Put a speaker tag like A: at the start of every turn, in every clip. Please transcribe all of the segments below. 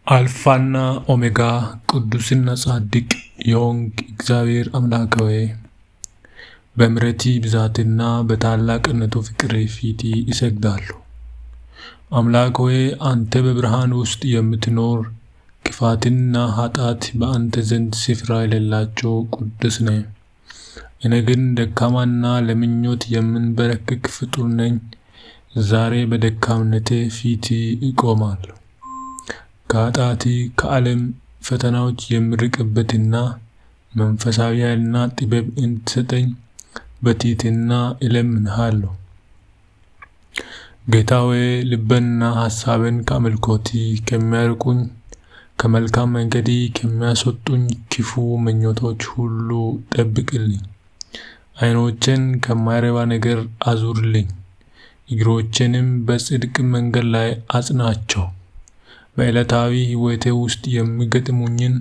A: አልፋና ኦሜጋ ቅዱስና ጻድቅ የሆንክ እግዚአብሔር አምላክ ሆይ በምሕረት ብዛትና በታላቅነቱ ፍቅር ፊት እሰግዳለሁ። አምላክ ሆይ አንተ በብርሃን ውስጥ የምትኖር ክፋትና ኃጢአት በአንተ ዘንድ ስፍራ የሌላቸው ቅዱስ ነህ። እኔ ግን ደካማና ለምኞት የምንበረከክ ፍጡር ነኝ። ዛሬ በደካምነቴ ፊት እቆማለሁ። ከኃጢአት ከዓለም ፈተናዎች የምርቅበትና መንፈሳዊ ኃይልና ጥበብ እንድትሰጠኝ በትህትና እለምንሃለሁ። ጌታ ሆይ ልቤንና ሐሳቤን ከአምልኮት ከሚያርቁኝ ከመልካም መንገድ ከሚያስወጡኝ ክፉ ምኞቶች ሁሉ ጠብቅልኝ። ዓይኖቼን ከማይረባ ነገር አዙርልኝ፣ እግሮቼንም በጽድቅ መንገድ ላይ አጽናቸው። በዕለታዊ ሕይወቴ ውስጥ የሚገጥሙኝን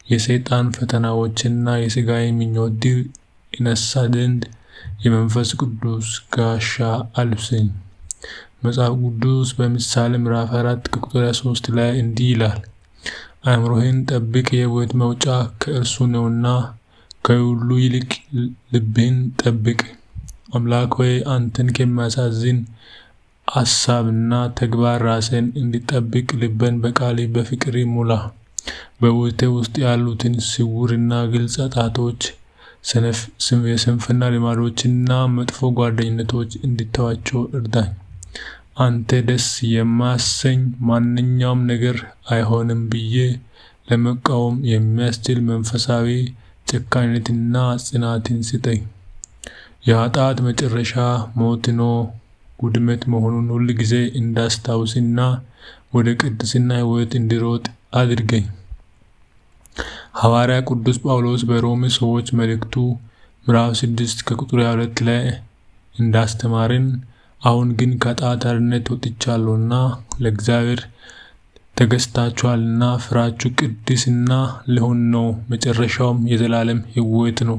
A: የሰይጣን ፈተናዎችና የሥጋዊ ምኞት ድል እነሳ ዘንድ የመንፈስ ቅዱስ ጋሻ አልብሰኝ። መጽሐፍ ቅዱስ በምሳሌ ምዕራፍ 4 ቁጥር 3 ላይ እንዲህ ይላል፣ አእምሮህን ጠብቅ፣ የሕይወት መውጫ ከእርሱ ነውና ከሁሉ ይልቅ ልብህን ጠብቅ። አምላክ ሆይ አንተን ከሚያሳዝን ሐሳብና ተግባር ራሴን እንዲጠብቅ ልቤን በቃል በፍቅር ሙላ። በሕይወቴ ውስጥ ያሉትን ስውርና ግልጽ ኃጢአቶች፣ የስንፍና ልማዶችና መጥፎ ጓደኝነቶች እንድተዋቸው እርዳኝ። አንተ ደስ የማያሰኝ ማንኛውም ነገር አይሆንም ብዬ ለመቃወም የሚያስችል መንፈሳዊ ጨካኝነትና ጽናትን ስጠኝ። የኃጢአት መጨረሻ ሞትና ውድመት መሆኑን ሁል ጊዜ እንዳስታውስና ወደ ቅድስና ሕይወት እንድሮጥ አድርገኝ። ሐዋርያ ቅዱስ ጳውሎስ በሮሜ ሰዎች መልእክቱ ምዕራፍ 6 ከቁጥር 22 ላይ እንዳስተማረን አሁን ግን ከኃጢአት አርነት ወጥቻለሁና ለእግዚአብሔር ተገዝታችኋልና ፍሬያችሁ ቅድስና ሊሆን ነው፣ መጨረሻውም የዘላለም ሕይወት ነው።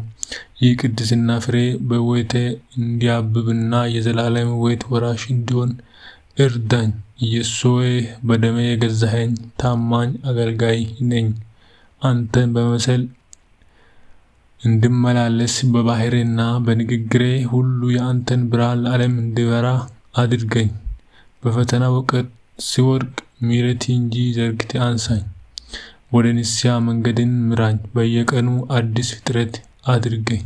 A: ይህ ቅድስና ፍሬ በሕይወቴ እንዲያብብና የዘላለም ሕይወት ወራሽ እንዲሆን እርዳኝ። ኢየሱስ ሆይ በደሜ የገዛኸኝ ታማኝ አገልጋይ ነኝ። አንተን በመምሰል እንድመላለስ በባሕርዬና በንግግሬ ሁሉ የአንተን ብርሃን ለዓለም እንዲበራ አድርገኝ። በፈተና ወቅት ሲወድቅ ምሕረት እንጂ ዘርግተህ አንሳኝ። ወደ ንስሐ መንገድን ምራኝ። በየቀኑ አዲስ ፍጥረት አድርገኝ።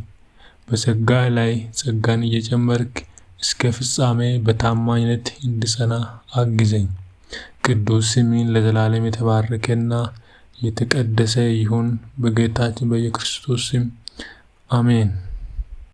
A: በጸጋ ላይ ጸጋን እየጨመርክ እስከ ፍጻሜ በታማኝነት እንድጸና አግዘኝ። ቅዱስ ስምህ ለዘላለም የተባረከና የተቀደሰ ይሁን። በጌታችን በኢየሱስ ክርስቶስ ስም አሜን።